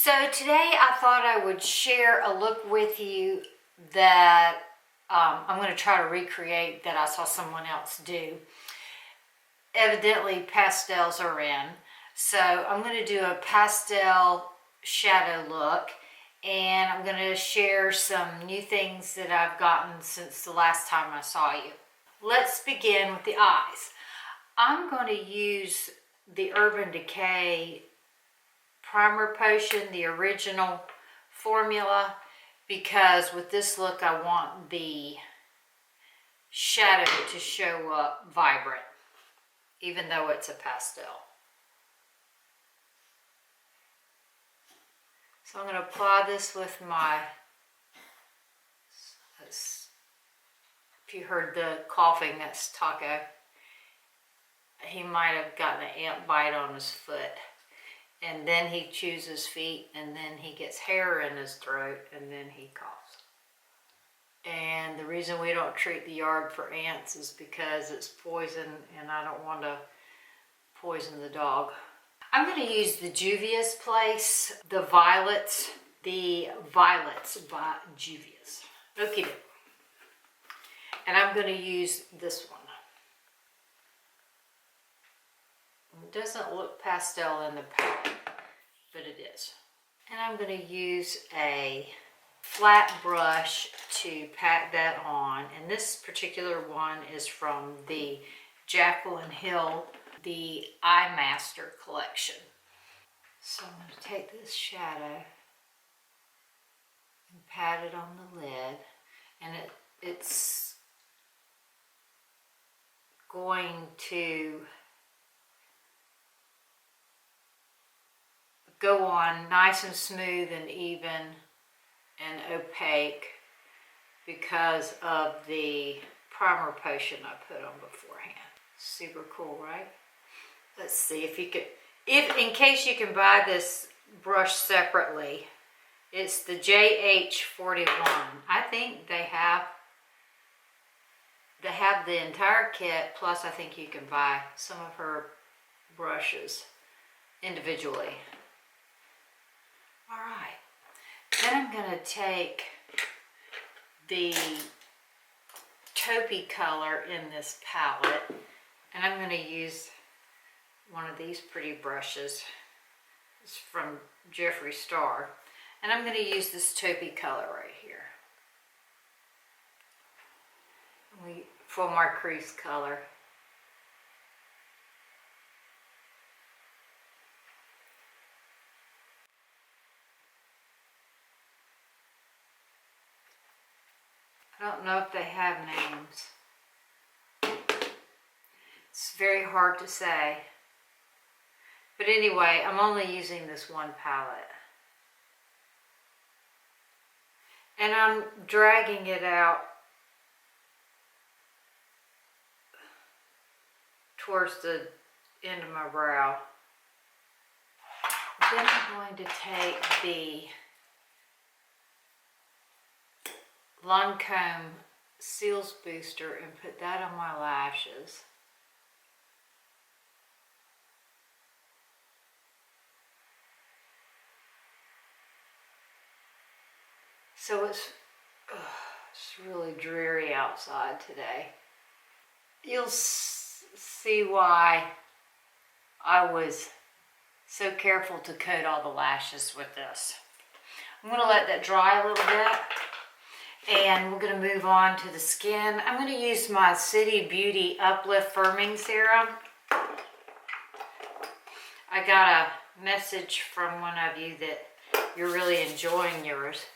So today I thought I would share a look with you that I'm going to try to recreate that I saw someone else do. Evidently pastels are in, so I'm going to do a pastel shadow look, and I'm going to share some new things that I've gotten since the last time I saw you. Let's begin with the eyes. I'm going to use the Urban Decay Primer Potion, the original formula, because with this look I want the shadow to show up vibrant, even though it's a pastel. So I'm going to apply this with my, if you heard the coughing, that's Taco. He might have gotten an ant bite on his foot. And then he chews his feet, and then he gets hair in his throat, and then he coughs. And the reason we don't treat the yard for ants is because it's poison, and I don't want to poison the dog. I'm going to use the Juvia's Place, the Violets by Juvia's. Okay. And I'm going to use this one. It doesn't look pastel in the palette, but it is. And I'm going to use a flat brush to pat that on. And this particular one is from the Jaclyn Hill, the Eye Master collection. So I'm going to take this shadow and pat it on the lid. And it's going to go on nice and smooth and even and opaque because of the primer potion I put on beforehand. Super cool, right? Let's see if you could, in case you can buy this brush separately, it's the JH41. I think they have the entire kit, plus I think you can buy some of her brushes individually. All right, then I'm going to take the taupey color in this palette, and I'm going to use one of these pretty brushes. It's from Jeffree Star, and I'm going to use this taupey color right here for my crease color. I don't know if they have names. It's very hard to say. But anyway, I'm only using this one palette. And I'm dragging it out towards the end of my brow. Then I'm going to take the Lancome Cils Booster and put that on my lashes. So it's really dreary outside today. You'll see why I was so careful to coat all the lashes with this. I'm going to let that dry a little bit. And we're going to move on to the skin. I'm going to use my City Beauty Uplift Firming Serum. I got a message from one of you that you're really enjoying yours.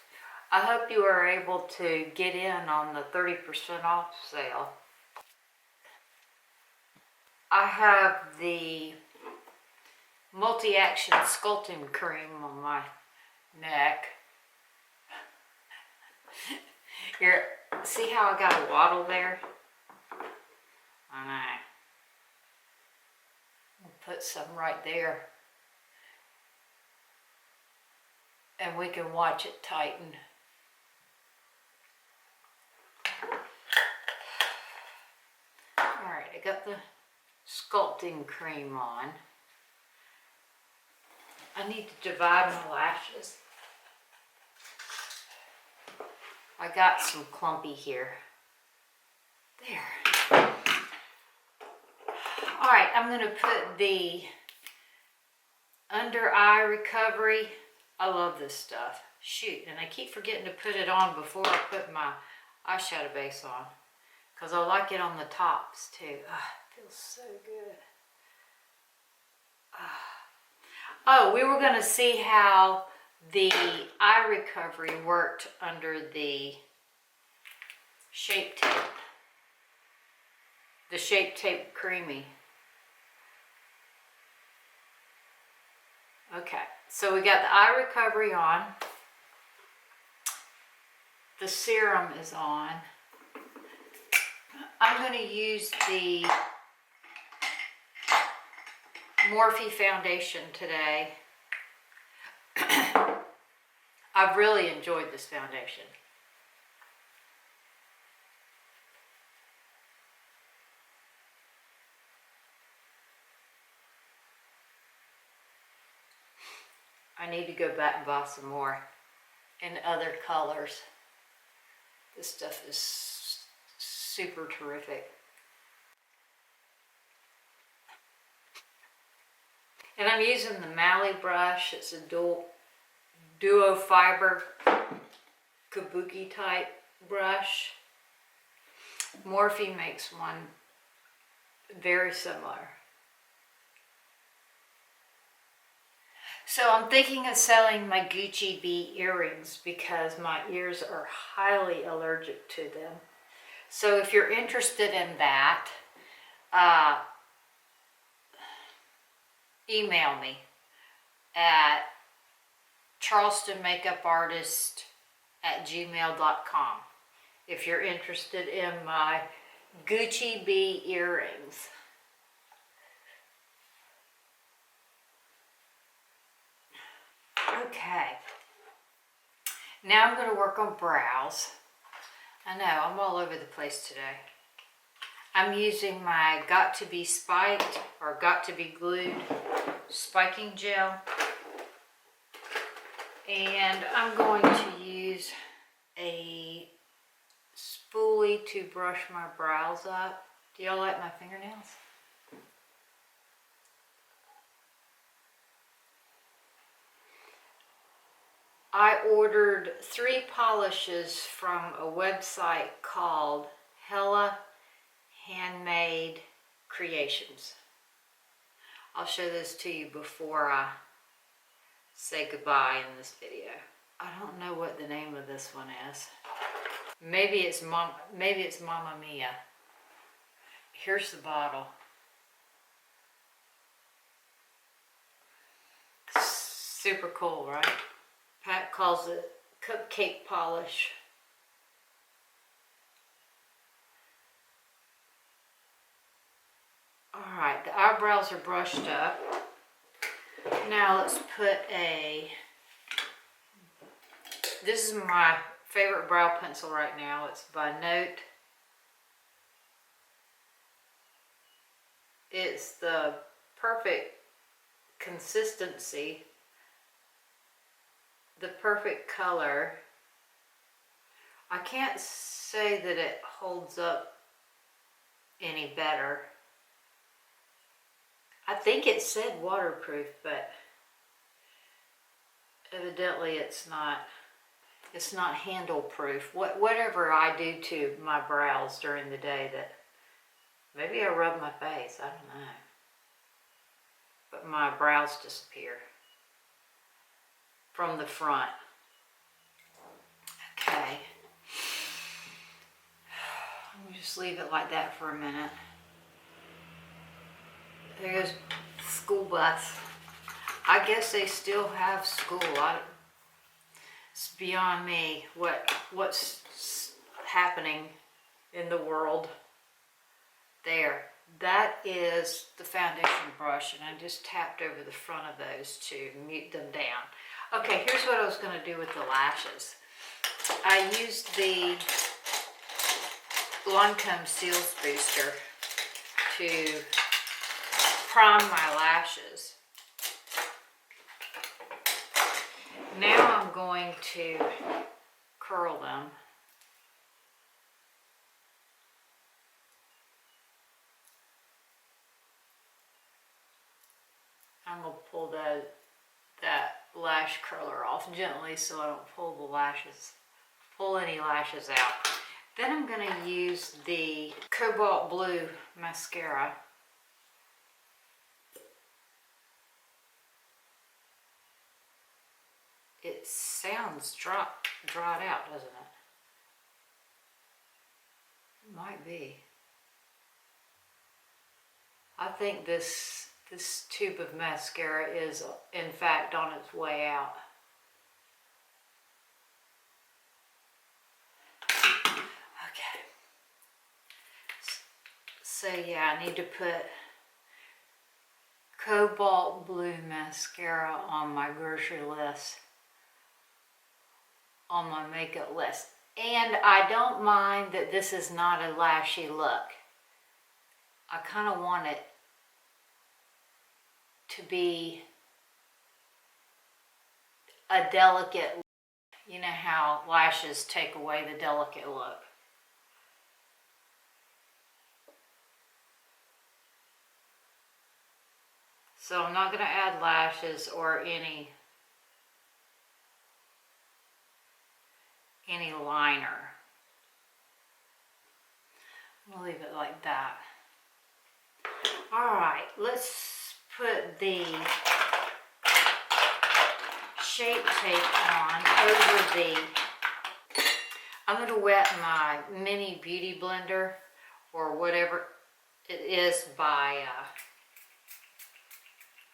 I hope you are able to get in on the 30% off sale. I have the Multi-Action Sculpting Cream on my neck. Here, see how I got a waddle there? I know. I'll put some right there. And we can watch it tighten. Alright, I got the sculpting cream on. I need to divide my lashes. I got some clumpy here. There. All right, I'm going to put the under eye recovery. I love this stuff. Shoot, and I keep forgetting to put it on before I put my eyeshadow base on, because I like it on the tops too. It feels so good. Oh, we were going to see how the eye recovery worked under the Shape Tape. The Shape Tape Creamy. Okay, so we got the eye recovery on. The serum is on. I'm going to use the Morphe foundation today. I've really enjoyed this foundation. I need to go back and buy some more in other colors. This stuff is super terrific. And I'm using the Mally brush. It's a duo fiber kabuki type brush. Morphe makes one very similar. So I'm thinking of selling my Gucci bee earrings because my ears are highly allergic to them. So if you're interested in that, email me at charlestonmakeupartist@gmail.com if you're interested in my Gucci bee earrings. Okay, now I'm going to work on brows. I know, I'm all over the place today. I'm using my Got to Be Spiked or Got to Be Glued spiking gel. And I'm going to use a spoolie to brush my brows up. Do y'all like my fingernails? I ordered 3 polishes from a website called Hella Handmade Creations. I'll show this to you before I say goodbye in this video. I don't know what the name of this one is. Maybe it's Mamma Mia. Here's the bottle. Super cool, right? Pat calls it cupcake polish. Alright, the eyebrows are brushed up. Now let's put this is my favorite brow pencil right now. It's by Note. It's the perfect consistency, the perfect color. I can't say that it holds up any better. I think it said waterproof, but evidently it's not handle proof. Whatever I do to my brows during the day, that maybe I rub my face, I don't know. But my brows disappear from the front. Okay. Let me just leave it like that for a minute. There goes the school bus. I guess they still have school. It's beyond me what's happening in the world. There. That is the foundation brush, and I just tapped over the front of those to mute them down. Okay, here's what I was going to do with the lashes. I used the Lancome Cils Booster to prime my lashes. Now I'm going to curl them. I'm going to pull that lash curler off gently so I don't pull any lashes out. Then I'm going to use the cobalt blue mascara. It sounds dried out, doesn't it? It might be. I think this tube of mascara is in fact on its way out. Okay. So yeah, I need to put cobalt blue mascara on my grocery list, on my makeup list. And I don't mind that this is not a lashy look. I kind of want it to be a delicate look. You know how lashes take away the delicate look. So I'm not going to add lashes or any liner. We'll leave it like that. Alright, let's put the Shape Tape on over the... I'm going to wet my mini beauty blender or whatever it is by...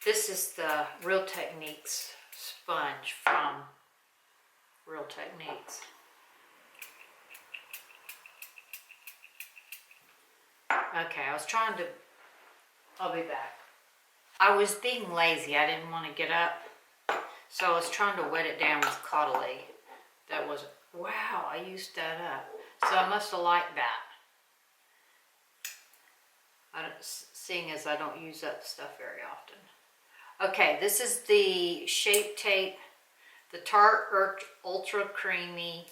this is the Real Techniques sponge from Real Techniques. Okay, I'll be back. I was being lazy. I didn't want to get up. So I was trying to wet it down with Caudalie. That was, wow, I used that up. So I must have liked that. Seeing as I don't use that stuff very often. Okay, this is the Shape Tape, the Tarte Ultra Creamy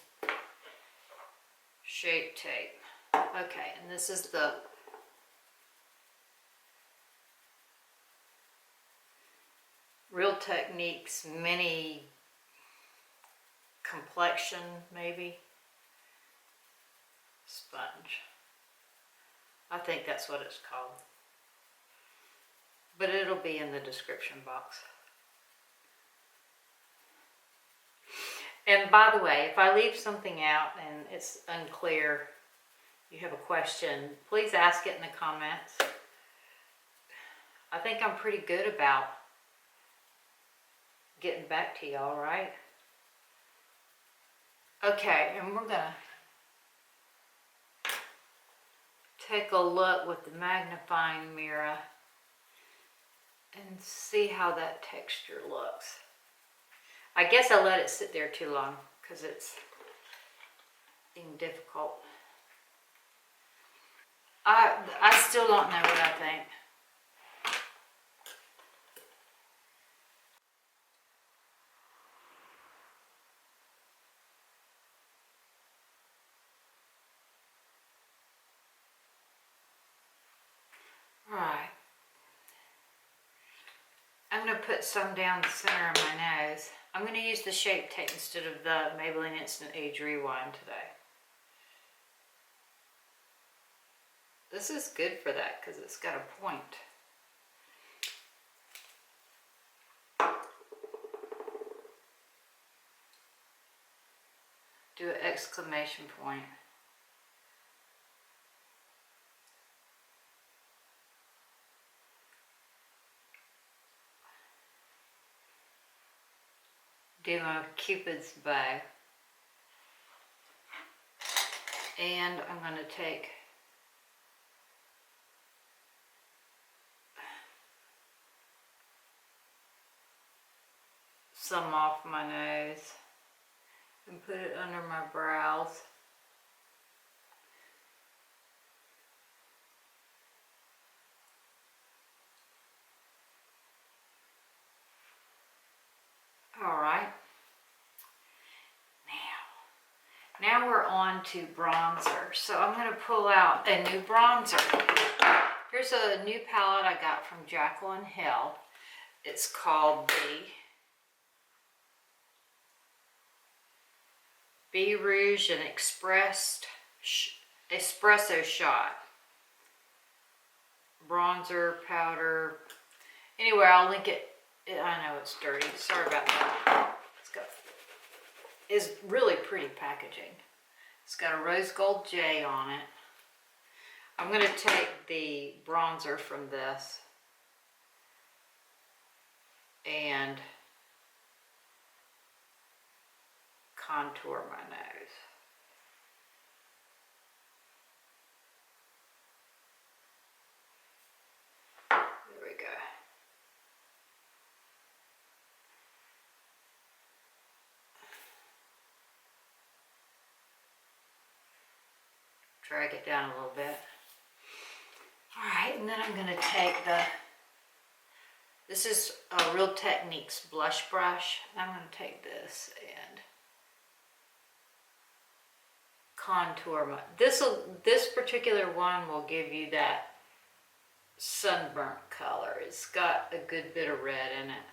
Shape Tape. Okay, and this is the Real Techniques mini Complexion, maybe, sponge. I think that's what it's called. But it'll be in the description box. And by the way, if I leave something out and it's unclear, you have a question, please ask it in the comments. I think I'm pretty good about getting back to y'all, right? Okay, and we're gonna take a look with the magnifying mirror and see how that texture looks. I guess I let it sit there too long because it's being difficult. I still don't know what I think. Alright. I'm going to put some down the center of my nose. I'm going to use the Shape Tape instead of the Maybelline Instant Age Rewind today. This is good for that because it's got a point. Do an exclamation point. Do my Cupid's bow. And I'm going to take some off my nose and put it under my brows. Alright, Now we're on to bronzer. So I'm going to pull out a new bronzer. Here's a new palette I got from Jaclyn Hill. It's called the Be Rouge and Espresso Shot. Bronzer, powder. Anyway, I'll link it. I know it's dirty. Sorry about that. It's really pretty packaging. It's got a rose gold J on it. I'm going to take the bronzer from this and contour my nose. There we go. Drag it down a little bit. Alright, and then I'm going to take this is a Real Techniques blush brush. I'm going to take this and contour this particular one will give you that sunburnt color. It's got a good bit of red in it.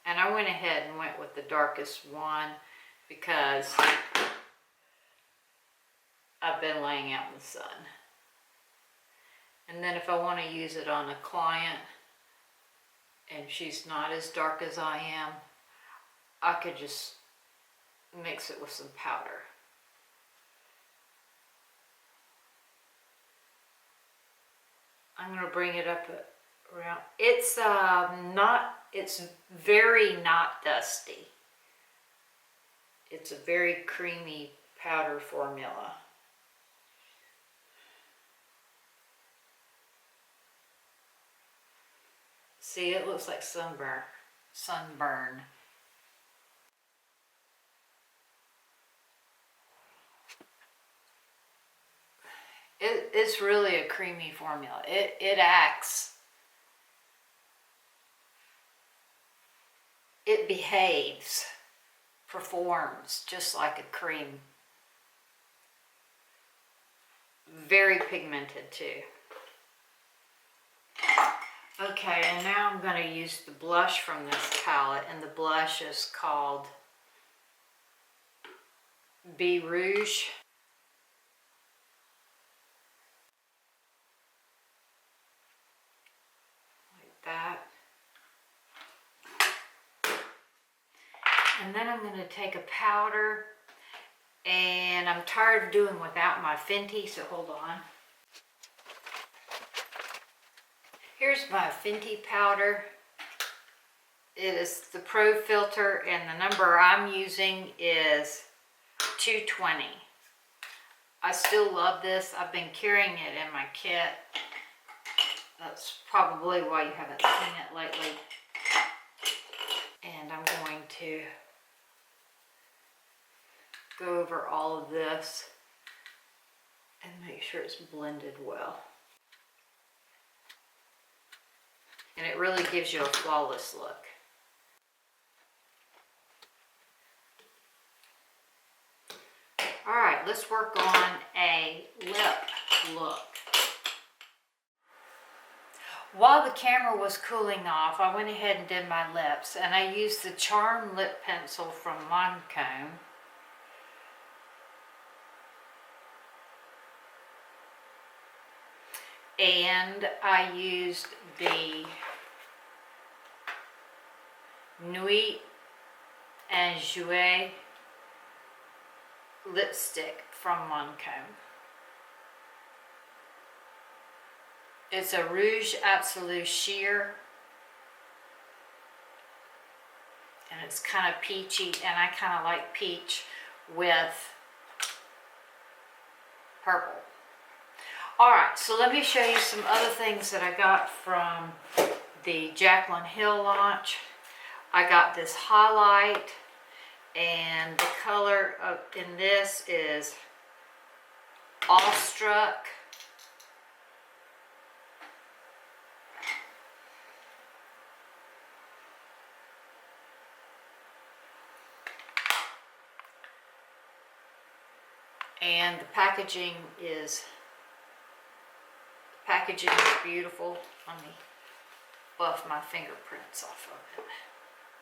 And I went ahead and went with the darkest one because I've been laying out in the sun. And then if I want to use it on a client and she's not as dark as I am, I could just mix it with some powder. I'm going to bring it up around. It's very not dusty. It's a very creamy powder formula. See, it looks like sunburn. It's really a creamy formula. It acts. It behaves, performs just like a cream. Very pigmented too. Okay, and now I'm going to use the blush from this palette, and the blush is called Be Rouge. Like that. And then I'm going to take a powder, and I'm tired of doing without my Fenty, so hold on. Here's my Fenty powder. It is the Pro Filter, and the number I'm using is 220. I still love this. I've been carrying it in my kit. That's probably why you haven't seen it lately. And I'm going to go over all of this and make sure it's blended well. And it really gives you a flawless look. All right, let's work on a lip look. While the camera was cooling off, I went ahead and did my lips, and I used the Charm Lip Pencil from Lancome. And I used the Nuit and Jouer lipstick from Lancome. It's a Rouge Absolute Sheer, and it's kind of peachy, and I kind of like peach with purple. Alright, so let me show you some other things that I got from the Jaclyn Hill launch. I got this highlight, and the color in this is Awestruck. And the packaging is beautiful. Let me buff my fingerprints off of it.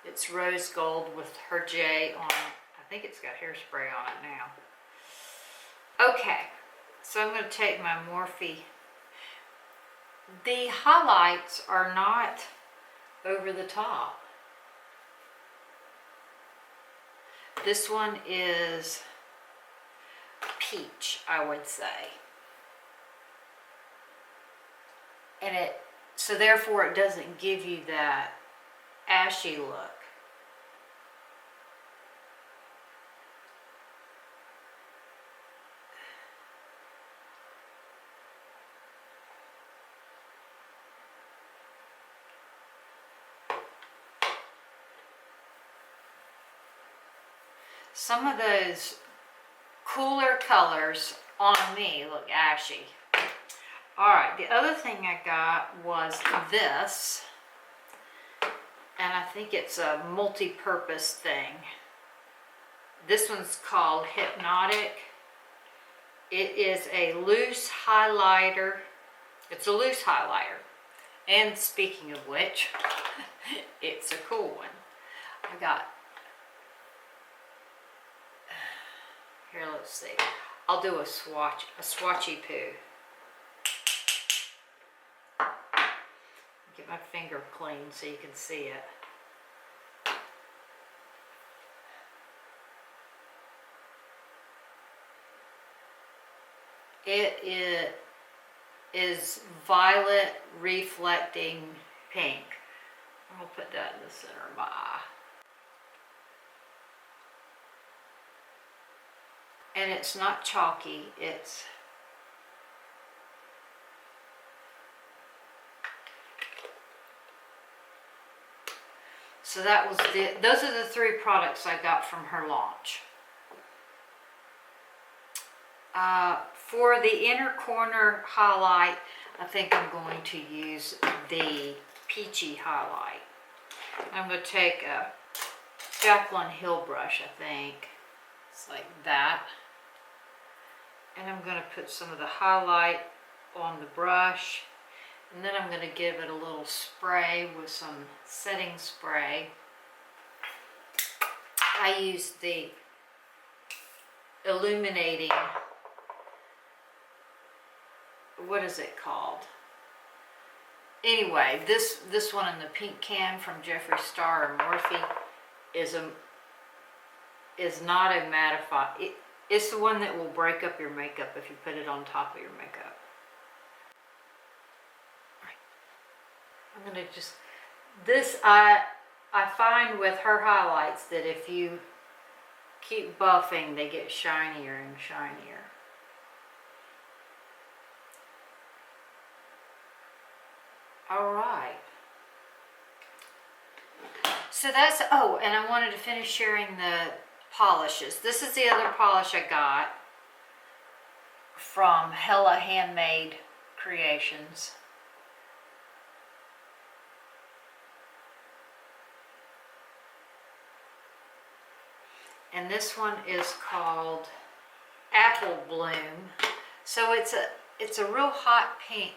It's rose gold with her J on it. I think it's got hairspray on it now. Okay, so I'm going to take my Morphe. The highlights are not over the top. This one is peach, I would say. And so therefore it doesn't give you that ashy look. Some of those cooler colors on me look ashy. Alright, the other thing I got was this. And I think it's a multi-purpose thing. This one's called Hypnotic. It is a loose highlighter. It's a loose highlighter. And speaking of which, it's a cool one. I got, here, let's see. I'll do a swatchy poo. Get my finger clean so you can see it. It is violet reflecting pink. I'm going to put that in the center of my eye. And it's not chalky, it's so that was those are the 3 products I got from her launch. For the inner corner highlight, I think I'm going to use the peachy highlight. I'm going to take a Jaclyn Hill brush, I think. It's like that. And I'm going to put some of the highlight on the brush. And then I'm going to give it a little spray with some setting spray. I use the illuminating, what is it called? Anyway, this one in the pink can from Jeffree Star and Morphe is not a mattify. It's the one that will break up your makeup if you put it on top of your makeup. I'm gonna just, this I find with her highlights that if you keep buffing, they get shinier and shinier. All right. So that's, oh, and I wanted to finish sharing the polishes. This is the other polish I got from Hella Handmade Creations. And this one is called Apple Bloom. So it's a real hot pink.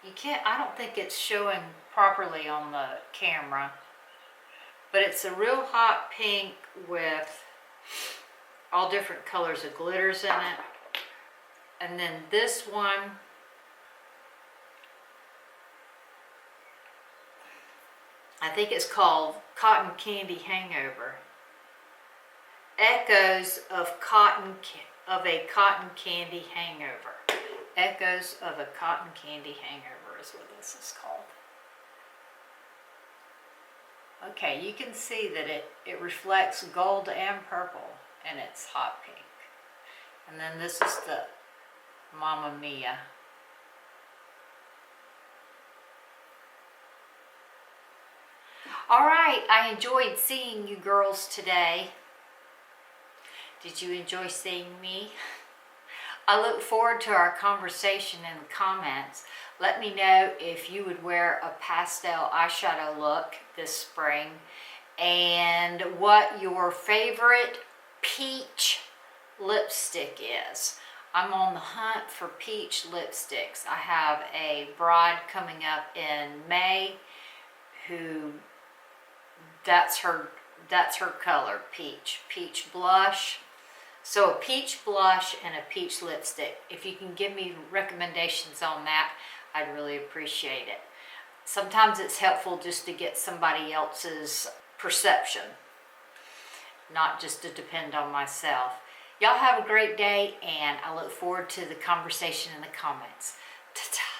You can't, I don't think it's showing properly on the camera, but it's a real hot pink with all different colors of glitters in it. And then this one, I think it's called Cotton Candy Hangover. Echoes of a cotton candy hangover. Echoes of a cotton candy hangover is what this is called. Okay, you can see that it reflects gold and purple, and it's hot pink. And then this is the Mamma Mia. All right, I enjoyed seeing you girls today. Did you enjoy seeing me? I look forward to our conversation in the comments. Let me know if you would wear a pastel eyeshadow look this spring and what your favorite peach lipstick is. I'm on the hunt for peach lipsticks. I have a bride coming up in May who that's her color, peach blush. So a peach blush and a peach lipstick. If you can give me recommendations on that, I'd really appreciate it. Sometimes it's helpful just to get somebody else's perception, not just to depend on myself. Y'all have a great day, and I look forward to the conversation in the comments. Ta-ta.